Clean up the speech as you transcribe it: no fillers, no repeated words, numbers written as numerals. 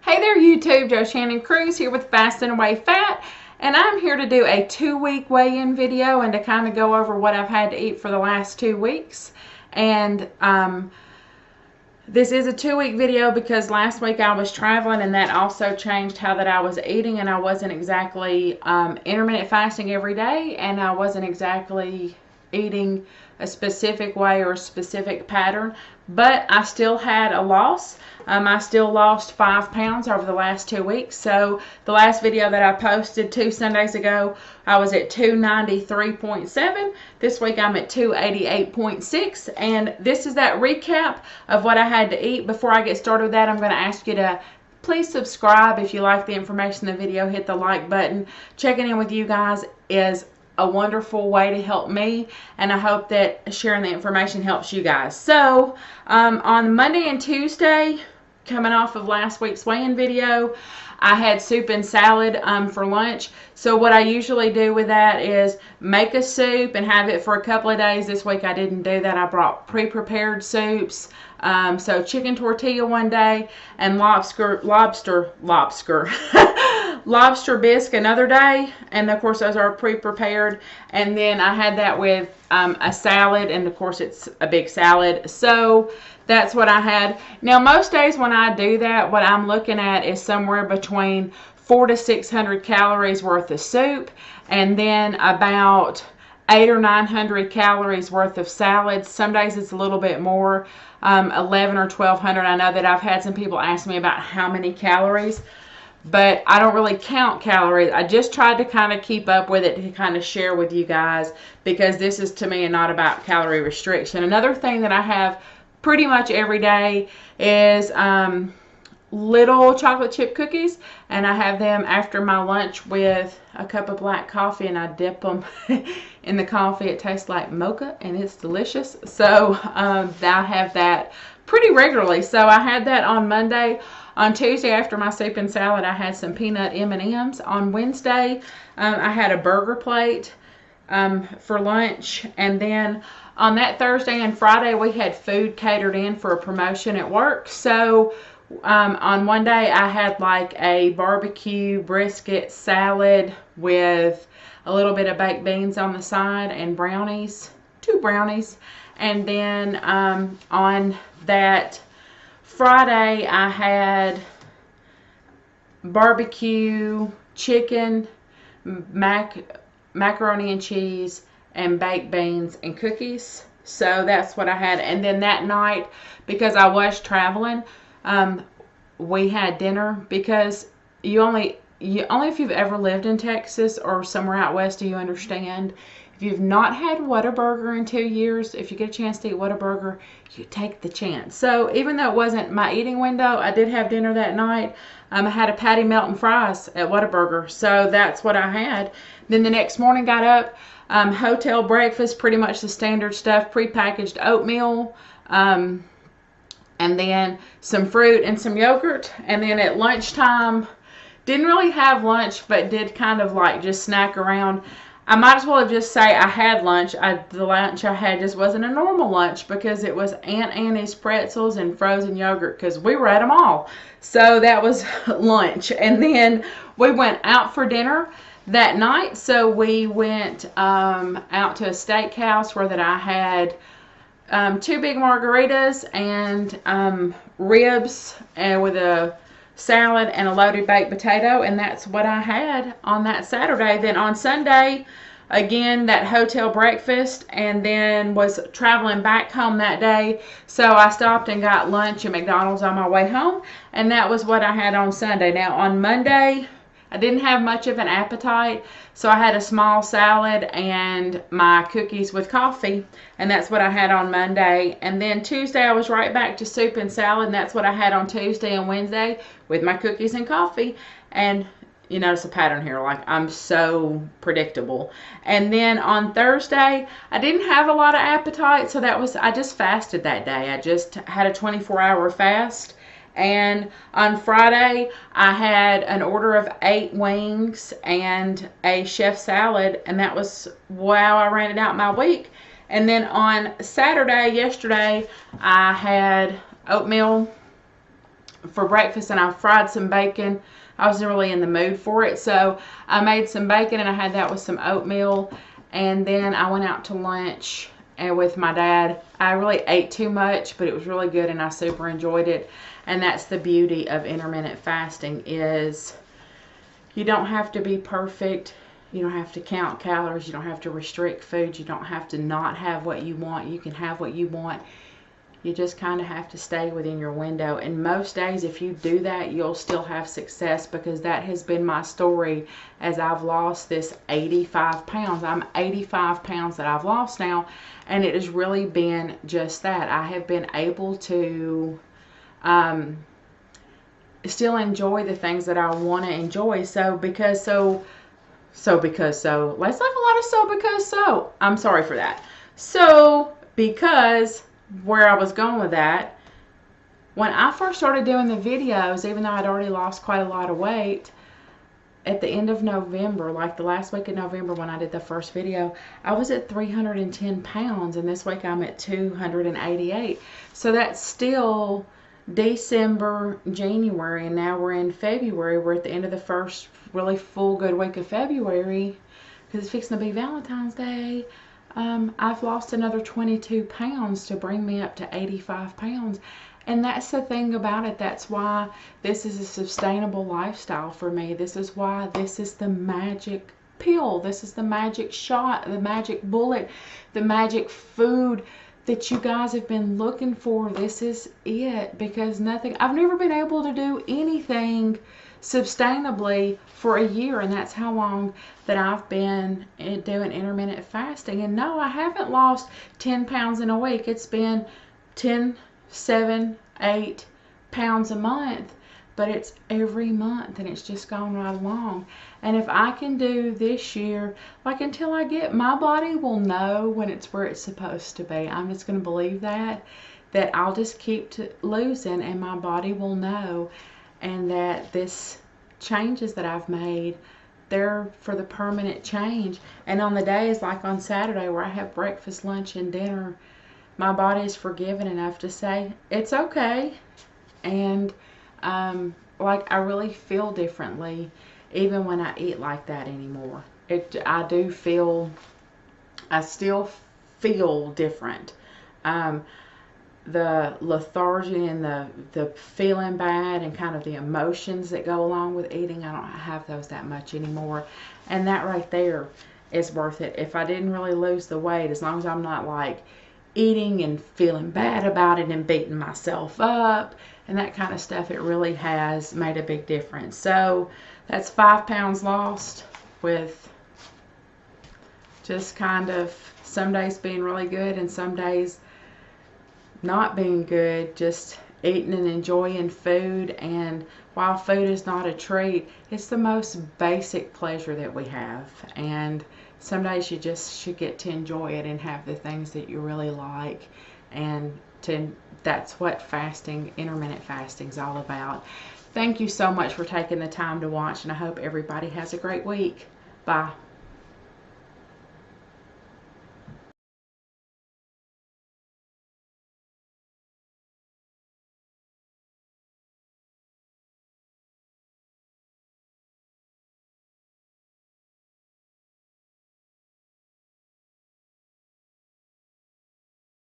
Hey there YouTube, Joe Shannon Cruz here with Fasting Away Fat, and I'm here to do a 2-week weigh-in video and to kind of go over what I've had to eat for the last 2 weeks. And this is a 2-week video because last week I was traveling and that also changed how that I was eating, and I wasn't exactly intermittent fasting every day, and I wasn't exactly eating a specific way or a specific pattern, but I still had a loss. I still lost 5 pounds over the last 2 weeks. So the last video that I posted 2 Sundays ago, I was at 293.7. This week I'm at 288.6, and this is that recap of what I had to eat. Before I get started with that, I'm going to ask you to please subscribe if you like the information in the video. Hit the like button. Checking in with you guys is a wonderful way to help me, and I hope that sharing the information helps you guys. So on Monday and Tuesday, coming off of last week's weigh-in video, I had soup and salad for lunch. So what I usually do with that is make a soup and have it for a couple of days. This week I didn't do that. I brought pre-prepared soups. So chicken tortilla one day and lobster bisque another day, and of course those are pre-prepared. And then I had that with a salad, and of course it's a big salad. So that's what I had. Now most days when I do that, what I'm looking at is somewhere between 400 to 600 calories worth of soup, and then about 800 or 900 calories worth of salads. Some days it's a little bit more, 11 or 1200. I know that I've had some people ask me about how many calories, but I don't really count calories. I just tried to kind of keep up with it to kind of share with you guys, because this is to me not about calorie restriction. Another thing that I have pretty much every day is little chocolate chip cookies, and I have them after my lunch with a cup of black coffee, and I dip them in the coffee. It tastes like mocha and it's delicious. So I have that pretty regularly. So I had that on Monday. On Tuesday, after my soup and salad, I had some peanut M&Ms. On Wednesday, I had a burger plate for lunch. And then on that Thursday and Friday, we had food catered in for a promotion at work. So on one day, I had like a barbecue brisket salad with a little bit of baked beans on the side and brownies, 2 brownies. And then on that Friday, I had barbecue chicken, macaroni and cheese, and baked beans and cookies. So that's what I had. And then that night, because I was traveling, we had dinner, because only if you've ever lived in Texas or somewhere out west do you understand. If you've not had Whataburger in 2 years, if you get a chance to eat Whataburger, you take the chance. So even though it wasn't my eating window, I did have dinner that night. I had a patty melt and fries at Whataburger. So that's what I had. Then the next morning got up, hotel breakfast, pretty much the standard stuff, prepackaged oatmeal, and then some fruit and some yogurt. And then at lunchtime, didn't really have lunch, but did kind of like just snack around. I might as well have just say I had lunch. The lunch I had just wasn't a normal lunch, because it was Aunt Annie's pretzels and frozen yogurt, because we were at them all. So that was lunch. And then we went out for dinner that night. So we went out to a steakhouse where that I had 2 big margaritas and ribs, and with a salad and a loaded baked potato, and that's what I had on that Saturday. Then on Sunday, again, that hotel breakfast, and then was traveling back home that day. So I stopped and got lunch at McDonald's on my way home, and that was what I had on Sunday. Now on Monday, I didn't have much of an appetite, so I had a small salad and my cookies with coffee, and that's what I had on Monday. And then Tuesday, I was right back to soup and salad, and that's what I had on Tuesday and Wednesday with my cookies and coffee. And you notice a pattern here, like I'm so predictable. And then on Thursday, I didn't have a lot of appetite, so I just fasted that day. I just had a 24-hour fast. And on Friday, I had an order of 8 wings and a chef salad, and that was how I ran it out my week. And then on Saturday, yesterday, I had oatmeal for breakfast, and I fried some bacon. I wasn't really in the mood for it, so I made some bacon and I had that with some oatmeal, and then I went out to lunch and with my dad. I really ate too much, but it was really good and I super enjoyed it. And that's the beauty of intermittent fasting, is you don't have to be perfect. You don't have to count calories. You don't have to restrict food. You don't have to not have what you want. You can have what you want. You just kind of have to stay within your window. And most days, if you do that, you'll still have success, because that has been my story as I've lost this 85 pounds. I'm 85 pounds that I've lost now, and it has really been just that. I have been able to still enjoy the things that I want to enjoy. Let's like a lot of because so. I'm sorry for that. So, because where I was going with that, when I first started doing the videos, even though I'd already lost quite a lot of weight, at the end of November, like the last week of November when I did the first video, I was at 310 pounds, and this week I'm at 288. So that's still December, January, and now we're in February. We're at the end of the first really full good week of February, because it's fixing to be Valentine's Day. I've lost another 22 pounds to bring me up to 85 pounds. And that's the thing about it. That's why this is a sustainable lifestyle for me. This is why this is the magic pill. This is the magic shot, the magic bullet, the magic food that you guys have been looking for. This is it, because I've never been able to do anything sustainably for a year, and that's how long that I've been doing intermittent fasting. And no, I haven't lost 10 pounds in a week. It's been 10, 7, 8 pounds a month, but it's every month, and it's just gone right along. And if I can do this year, like until I get, my body will know when it's where it's supposed to be. I'm just going to believe that I'll just keep losing, and my body will know, and that this changes that I've made, they're for the permanent change. And on the days like on Saturday where I have breakfast, lunch, and dinner, my body is forgiving enough to say it's okay. And like I really feel differently even when I eat like that anymore. I still feel different. The lethargy and the feeling bad and kind of the emotions that go along with eating, I don't have those that much anymore. And that right there is worth it. If I didn't really lose the weight, as long as I'm not like eating and feeling bad about it and beating myself up and that kind of stuff, it really has made a big difference. So that's 5 pounds lost, with just kind of some days being really good and some days not being good, just eating and enjoying food. And while food is not a treat, it's the most basic pleasure that we have. And some days you just should get to enjoy it and have the things that you really like. And that's what fasting, intermittent fasting, is all about. Thank you so much for taking the time to watch, and I hope everybody has a great week. Bye.